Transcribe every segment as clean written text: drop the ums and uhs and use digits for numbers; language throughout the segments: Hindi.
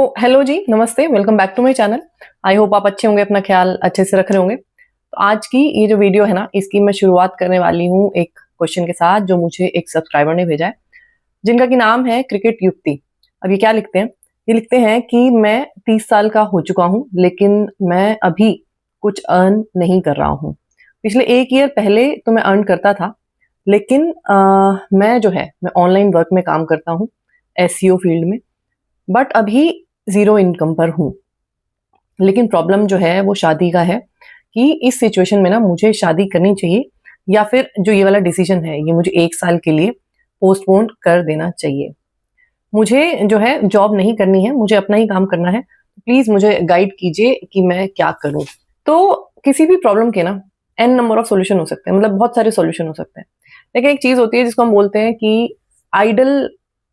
हेलो जी, नमस्ते, welcome back to my channel. I hope आप अच्छे होंगे, अपना ख्याल अच्छे से रख रहे होंगे। तो आज की ये जो वीडियो है ना, इसकी मैं शुरुआत करने वाली हूँ एक क्वेश्चन के साथ जो मुझे एक सब्सक्राइबर ने भेजा है, जिनका कि नाम है क्रिकेट युक्ति। अब ये क्या लिखते हैं? ये लिखते हैं कि मैं 30 साल का हो चुका हूँ, लेकिन मैं अभी कुछ अर्न नहीं कर रहा हूँ। पिछले 1 ईयर पहले तो मैं अर्न करता था, लेकिन मैं जो है, मैं ऑनलाइन वर्क में काम करता हूँ, एसईओ फील्ड में। बट अभी ज़ीरो इनकम पर हूँ। लेकिन प्रॉब्लम जो है वो शादी का है कि इस सिचुएशन में ना मुझे शादी करनी चाहिए या फिर जो ये वाला डिसीजन है ये मुझे 1 साल के लिए पोस्टपोन कर देना चाहिए। मुझे जो है जॉब नहीं करनी है, मुझे अपना ही काम करना है। प्लीज़ मुझे गाइड कीजिए कि मैं क्या करूँ? तो किसी भी प्रॉब्लम के ना एन नंबर ऑफ सॉल्यूशन हो सकते हैं, मतलब बहुत सारे सॉल्यूशन हो सकते हैं। लेकिन एक चीज़ होती है जिसको हम बोलते हैं कि आइडल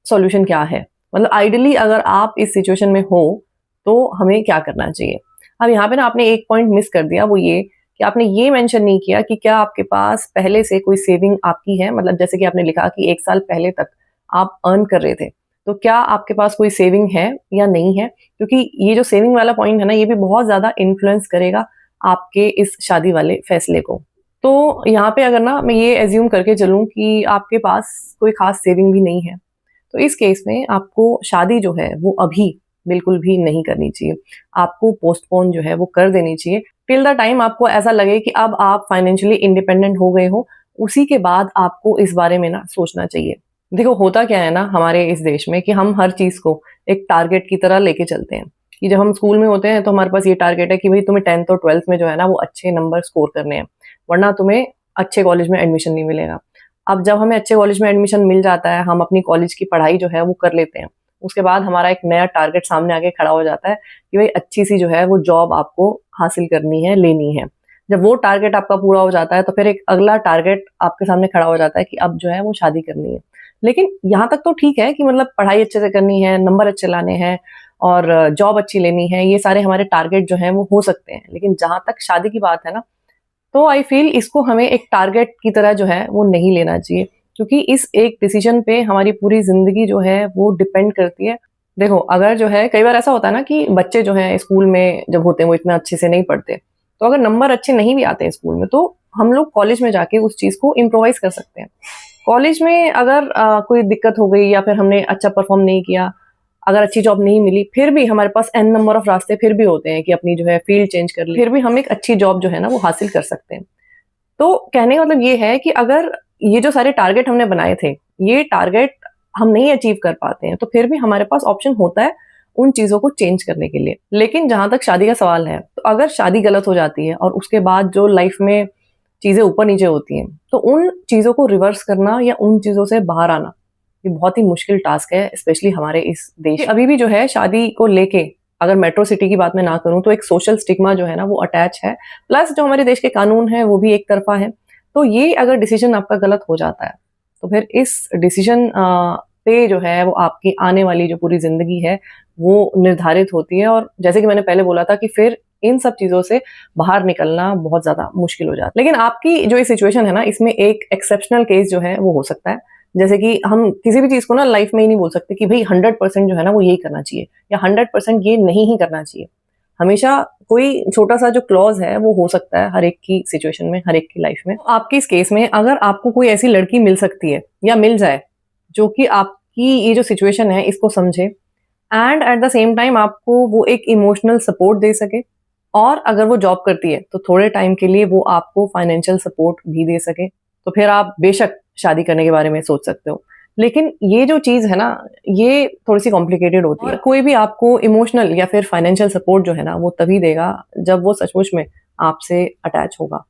सॉल्यूशन क्या है? मतलब आइडली अगर आप इस सिचुएशन में हो, तो हमें क्या करना चाहिए? अब यहाँ पे ना आपने एक पॉइंट मिस कर दिया, वो ये कि आपने ये मेंशन नहीं किया कि क्या आपके पास पहले से कोई सेविंग आपकी है? मतलब जैसे कि आपने लिखा कि 1 साल पहले तक आप अर्न कर रहे थे। तो क्या आपके पास कोई सेविंग है या नहीं है? क्योंकि ये जो सेविंग वाला पॉइंट है ना, ये भी बहुत ज़्यादा इन्फ्लुएंस करेगा आपके इस शादी वाले फैसले को। तो यहाँ पे अगर ना मैं ये एज़्यूम करके चलूँ कि आपके पास कोई ख़ास सेविंग भी नहीं है, तो इस केस में आपको शादी जो है वो अभी बिल्कुल भी नहीं करनी चाहिए। आपको पोस्टपोन जो है वो कर देनी चाहिए टिल द टाइम आपको ऐसा लगे कि अब आप फाइनेंशियली इंडिपेंडेंट हो गए हो, उसी के बाद आपको इस बारे में ना सोचना चाहिए। देखो होता क्या है ना हमारे इस देश में कि हम हर चीज़ को एक टारगेट की तरह लेके चलते हैं, कि जब हम स्कूल में होते हैं तो हमारे पास ये टारगेट है कि भई तुम्हें 10th और 12th में जो है ना वो अच्छे नंबर स्कोर करने हैं, वरना तुम्हें अच्छे कॉलेज में एडमिशन नहीं मिलेगा। अब जब हमें अच्छे कॉलेज में एडमिशन मिल जाता है, हम अपनी कॉलेज की पढ़ाई जो है वो कर लेते हैं। उसके बाद हमारा एक नया टारगेट सामने आके खड़ा हो जाता है कि भई अच्छी-सी जो है वो जॉब आपको हासिल करनी है, लेनी है। जब वो टारगेट आपका पूरा हो जाता है तो फिर एक अगला टारगेट आपके सामने खड़ा हो जाता है कि अब जो है वो शादी करनी है। लेकिन यहाँ तक तो ठीक है कि मतलब पढ़ाई अच्छे से करनी है, नंबर अच्छे लाने हैं और जॉब अच्छी लेनी है, ये सारे हमारे टारगेट जो हैं वो हो सकते हैं। लेकिन जहाँ तक शादी की बात है ना, तो आई फ़ील इसको हमें एक टारगेट की तरह जो है वो नहीं लेना चाहिए, क्योंकि इस एक डिसीज़न पे हमारी पूरी ज़िंदगी जो है वो डिपेंड करती है। देखो अगर जो है कई बार ऐसा होता है ना कि बच्चे जो हैं स्कूल में जब होते हैं वो इतना अच्छे से नहीं पढ़ते, तो अगर नंबर अच्छे नहीं भी आते हैं स्कूल में तो हम लोग कॉलेज में जाके उस चीज़ को इम्प्रोवाइज़ कर सकते हैं। कॉलेज में अगर कोई दिक्कत हो गई या फिर हमने अच्छा परफ़ॉर्म नहीं किया, अगर अच्छी जॉब नहीं मिली, फिर भी हमारे पास एन नंबर ऑफ रास्ते फिर भी होते हैं कि अपनी जो है फ़ील्ड चेंज कर ली, फिर भी हम एक अच्छी जॉब जो है ना वो हासिल कर सकते हैं। तो कहने का मतलब ये है कि अगर ये जो सारे टारगेट हमने बनाए थे, ये टारगेट हम नहीं अचीव कर पाते हैं, तो फिर भी हमारे पास ऑप्शन होता है उन चीज़ों को चेंज करने के लिए। लेकिन जहाँ तक शादी का सवाल है, तो अगर शादी गलत हो जाती है और उसके बाद जो लाइफ़ में चीज़ें ऊपर-नीचे होती हैं, तो उन चीज़ों को रिवर्स करना या उन चीज़ों से बाहर आना, ये बहुत ही मुश्किल टास्क है, स्पेशली हमारे इस देश में। अभी भी जो है शादी को लेके अगर मेट्रो सिटी की बात मैं ना करूँ, तो एक सोशल स्टिग्मा जो है ना वो अटैच है। प्लस जो हमारे देश के कानून हैं वो भी एक तरफ़ा है। तो ये अगर डिसीज़न आपका गलत हो जाता है, तो फिर इस डिसीज़न पे जो है वो आपकी आने वाली जो पूरी ज़िंदगी है, वो निर्धारित होती है और जैसे कि मैंने पहले बोला था कि फिर इन सब चीज़ों से बाहर निकलना बहुत ज़्यादा मुश्किल हो जाता है। लेकिन आपकी जो ये सिचुएशन है ना, इसमें एक एक्सेप्शनल केस जो है वो हो सकता है। जैसे कि हम किसी भी चीज़ को ना लाइफ़ में ही नहीं बोल सकते कि भई 100% जो है ना वो यही करना चाहिए या 100% ये नहीं ही करना चाहिए। हमेशा कोई छोटा-सा जो क्लॉज़ है वो हो सकता है हर एक की सिचुएशन में, हर एक की लाइफ़ में। तो आपके इस केस में अगर आपको कोई ऐसी लड़की मिल सकती है या मिल जाए, जो कि आपकी ये जो सिचुएशन है इसको समझे and at the same time आपको वो एक इमोशनल सपोर्ट दे सके और अगर वो जॉब करती है, तो थोड़े टाइम के लिए वो आपको फाइनेंशियल सपोर्ट भी दे सके, तो फिर आप बेशक शादी करने के बारे में सोच सकते हो। लेकिन ये जो चीज़ है ना, ये थोड़ी-सी कॉम्प्लिकेटेड होती है। और कोई भी आपको इमोशनल या फिर फाइनेंशियल सपोर्ट जो है ना, वो तभी देगा जब वो सचमुच में आपसे अटैच होगा।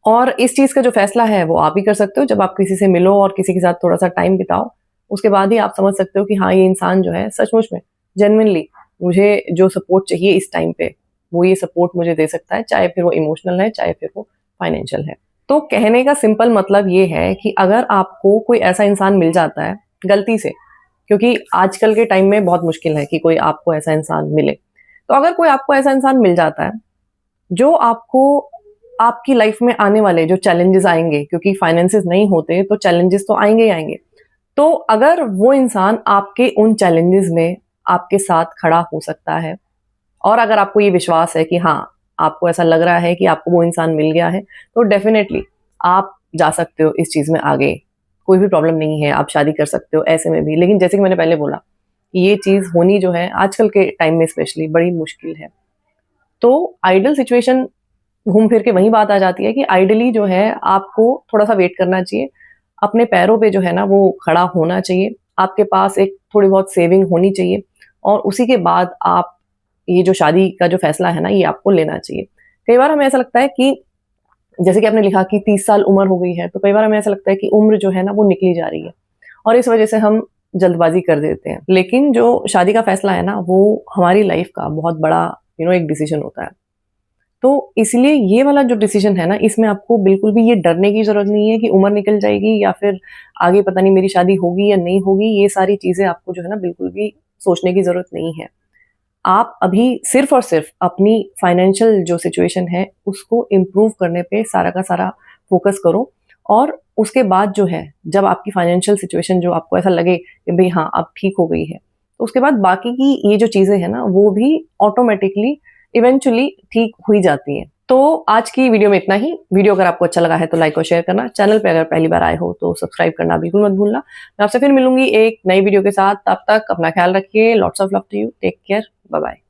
और इस चीज़ का जो फैसला है, वो आप ही कर सकते हो जब आप किसी से मिलो और किसी के साथ थोड़ा-सा टाइम बिताओ। उसके बाद ही आप समझ सकते हो कि हाँ, ये इंसान जो है सचमुच में जेनुइनली मुझे जो सपोर्ट चाहिए इस टाइम पे, वो ये सपोर्ट मुझे दे सकता है, चाहे फिर वो इमोशनल है, चाहे फिर वो फाइनेंशियल है। तो कहने का सिंपल मतलब ये है कि अगर आपको कोई ऐसा इंसान मिल जाता है गलती से, क्योंकि आजकल के टाइम में बहुत मुश्किल है कि कोई आपको ऐसा इंसान मिले। तो अगर कोई आपको ऐसा इंसान मिल जाता है, जो आपको आपकी लाइफ में आने वाले जो चैलेंजेस आएँगे, क्योंकि फाइनेंसेस नहीं होते तो चैलेंजेस तो आएँगे ही आएँगे। तो अगर वो इंसान आपके उन चैलेंजेस में आपके साथ खड़ा हो सकता है। और अगर आपको ये विश्वास है कि हाँ, आपको ऐसा लग रहा है कि आपको वो इंसान मिल गया है, तो डेफ़िनेटली आप जा सकते हो इस चीज़ में आगे। कोई भी प्रॉब्लम नहीं है, आप शादी कर सकते हो ऐसे में भी। लेकिन जैसे कि मैंने पहले बोला, ये चीज़ होनी जो है आजकल के टाइम में स्पेशली बड़ी मुश्किल है। तो आइडियल सिचुएशन घूम फिर के वही बात आ जाती है कि आइडियली जो है आपको थोड़ा-सा वेट करना चाहिए। अपने पैरों पे जो है ना वो खड़ा होना चाहिए। आपके पास एक थोड़ी बहुत सेविंग होनी चाहिए और उसी के बाद आप ये जो शादी का जो फ़ैसला है ना ये आपको लेना चाहिए। कई बार हमें ऐसा लगता है कि जैसे कि आपने लिखा कि 30 साल उम्र हो गई है, तो कई बार हमें ऐसा लगता है कि उम्र जो है ना वो निकली जा रही है और इस वज़ह से हम जल्दबाज़ी कर देते हैं। लेकिन जो शादी का फ़ैसला है ना वो हमारी लाइफ़ का बहुत बड़ा एक डिसीज़न होता है। तो इसलिए ये वाला जो डिसीज़न है ना, इसमें आपको बिल्कुल भी ये डरने की ज़रूरत नहीं है कि उम्र निकल जाएगी या फिर आगे पता नहीं मेरी शादी होगी या नहीं होगी, ये सारी चीज़ें आपको जो है ना बिल्कुल भी सोचने की ज़रूरत नहीं है। आप अभी सिर्फ़ और सिर्फ़ अपनी फाइनेंशियल जो सिचुएशन है, उसको इम्प्रूव करने पे सारा का सारा फ़ोकस करो और उसके बाद जो है, जब आपकी फाइनेंशियल सिचुएशन जो आपको ऐसा लगे कि भई हाँ, अब ठीक हो गई है, तो उसके बाद बाकी की ये जो चीज़ें हैं ना, वो भी ऑटोमैटिकली इवेंचुअली ठीक हो ही जाती हैं। तो आज की वीडियो में इतना ही। वीडियो अगर आपको अच्छा लगा है तो लाइक और शेयर करना। चैनल पे अगर पहली बार आए हो तो सब्सक्राइब करना बिल्कुल मत भूलना। मैं आपसे फिर मिलूँगी एक नई वीडियो के साथ। तब तक अपना ख्याल रखिए। Lots of love to you. Take care. Bye bye.